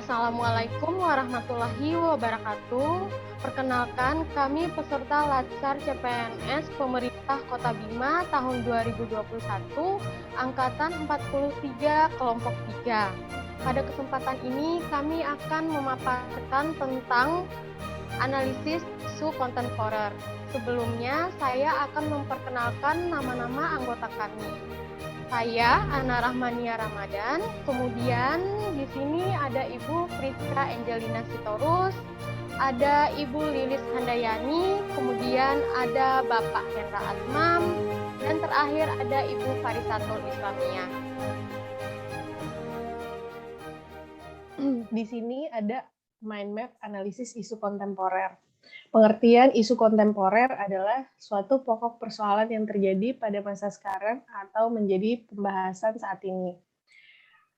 Assalamualaikum warahmatullahi wabarakatuh. Perkenalkan, kami peserta Latsar CPNS Pemerintah Kota Bima tahun 2021, Angkatan 43, Kelompok 3. Pada kesempatan ini, kami akan memaparkan tentang analisis isu kontemporer. Sebelumnya, saya akan memperkenalkan nama-nama anggota kami. Saya Ana Rahmania Ramadan, kemudian di sini ada Ibu Priska Angelina Sitorus, ada Ibu Lilis Handayani, kemudian ada Bapak Hendra Atmam, dan terakhir ada Ibu Farisatul Islamiyah. Di sini ada mind map analisis isu kontemporer. Pengertian isu kontemporer adalah suatu pokok persoalan yang terjadi pada masa sekarang atau menjadi pembahasan saat ini.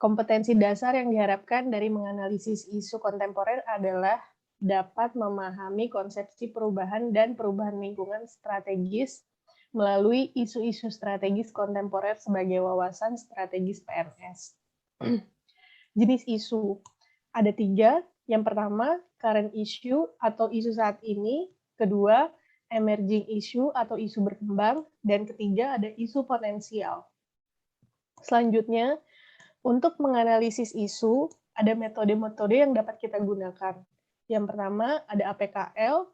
Kompetensi dasar yang diharapkan dari menganalisis isu kontemporer adalah dapat memahami konsepsi perubahan dan perubahan lingkungan strategis melalui isu-isu strategis kontemporer sebagai wawasan strategis PNS. Jenis isu ada 3. Yang pertama, current issue atau isu saat ini. Kedua, emerging issue atau isu berkembang. Dan ketiga, ada isu potensial. Selanjutnya, untuk menganalisis isu, ada metode-metode yang dapat kita gunakan. Yang pertama, ada APKL,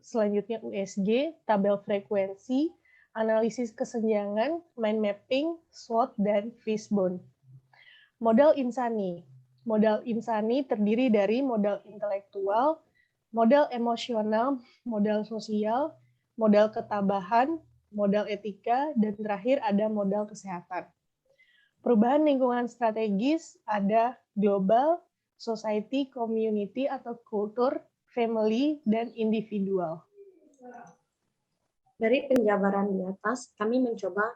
selanjutnya USG, tabel frekuensi, analisis kesenjangan, mind mapping, SWOT, dan fishbone. Modal insani. Modal insani terdiri dari modal intelektual, modal emosional, modal sosial, modal ketabahan, modal etika, dan terakhir ada modal kesehatan. Perubahan lingkungan strategis ada global, society, community atau kultur, family, dan individual. Dari penjabaran di atas, kami mencoba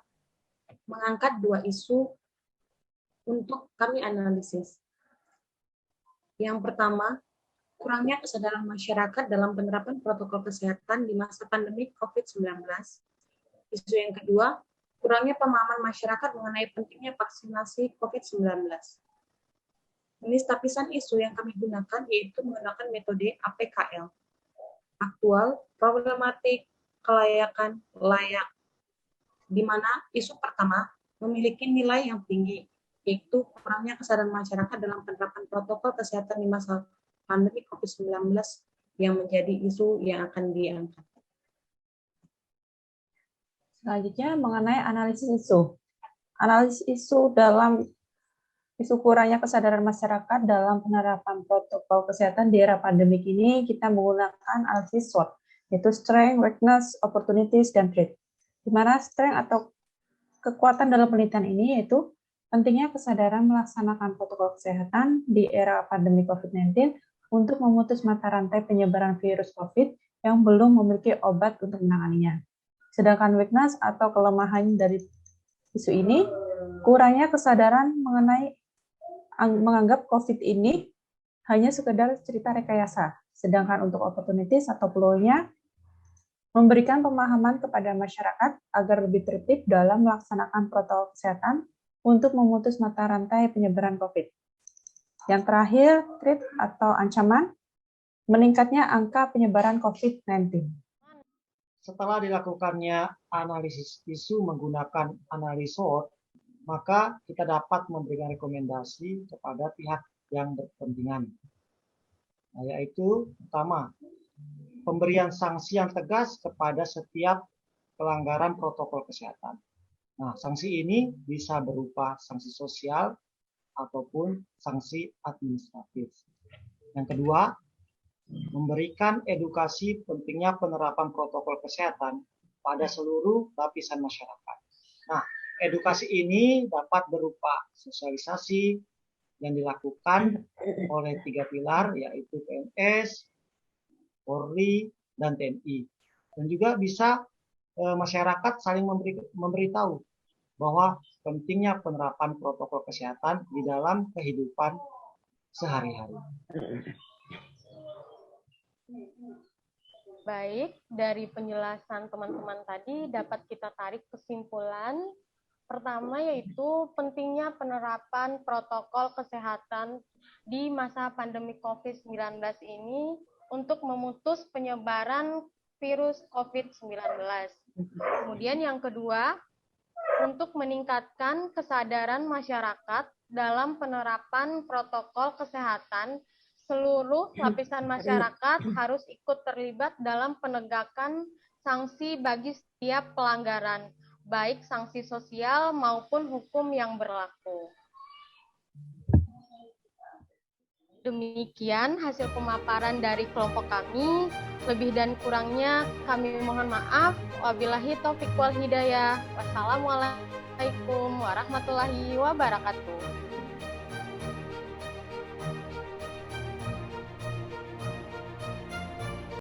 mengangkat 2 isu untuk kami analisis. Yang pertama, kurangnya kesadaran masyarakat dalam penerapan protokol kesehatan di masa pandemi COVID-19. Isu yang kedua, kurangnya pemahaman masyarakat mengenai pentingnya vaksinasi COVID-19. Jenis lapisan isu yang kami gunakan yaitu menggunakan metode APKL. Aktual, problematik, kelayakan, layak. Di mana isu pertama memiliki nilai yang tinggi, yaitu kurangnya kesadaran masyarakat dalam penerapan protokol kesehatan di masa pandemi COVID-19 yang menjadi isu yang akan diangkat. Selanjutnya mengenai analisis isu. Analisis isu dalam isu kurangnya kesadaran masyarakat dalam penerapan protokol kesehatan di era pandemik ini kita menggunakan analisis SWOT, yaitu strength, weakness, opportunities, dan threat. Di mana strength atau kekuatan dalam penelitian ini yaitu pentingnya kesadaran melaksanakan protokol kesehatan di era pandemi COVID-19 untuk memutus mata rantai penyebaran virus COVID yang belum memiliki obat untuk menanganinya. Sedangkan weakness atau kelemahan dari isu ini, kurangnya kesadaran menganggap COVID ini hanya sekedar cerita rekayasa. Sedangkan untuk opportunities atau peluangnya, memberikan pemahaman kepada masyarakat agar lebih tertib dalam melaksanakan protokol kesehatan untuk memutus mata rantai penyebaran COVID. Yang terakhir, threat atau ancaman, meningkatnya angka penyebaran COVID-19. Setelah dilakukannya analisis isu menggunakan analisis SWOT, maka kita dapat memberikan rekomendasi kepada pihak yang berkepentingan. Nah, yaitu pertama, pemberian sanksi yang tegas kepada setiap pelanggaran protokol kesehatan. Nah, sanksi ini bisa berupa sanksi sosial ataupun sanksi administratif. Yang kedua, memberikan edukasi pentingnya penerapan protokol kesehatan pada seluruh lapisan masyarakat. Nah, edukasi ini dapat berupa sosialisasi yang dilakukan oleh 3 pilar, yaitu PNS, Polri, dan TNI. Dan juga bisa masyarakat saling memberitahu bahwa pentingnya penerapan protokol kesehatan di dalam kehidupan sehari-hari. Baik, dari penjelasan teman-teman tadi dapat kita tarik kesimpulan Pertama yaitu pentingnya penerapan protokol kesehatan di masa pandemi COVID-19 ini untuk memutus penyebaran virus COVID-19. Kemudian yang kedua, untuk meningkatkan kesadaran masyarakat dalam penerapan protokol kesehatan, seluruh lapisan masyarakat harus ikut terlibat dalam penegakan sanksi bagi setiap pelanggaran, baik sanksi sosial maupun hukum yang berlaku. Demikian hasil pemaparan dari kelompok kami. Lebih dan kurangnya kami mohon maaf. Wabillahi taufiq wal hidayah. Wassalamualaikum warahmatullahi wabarakatuh.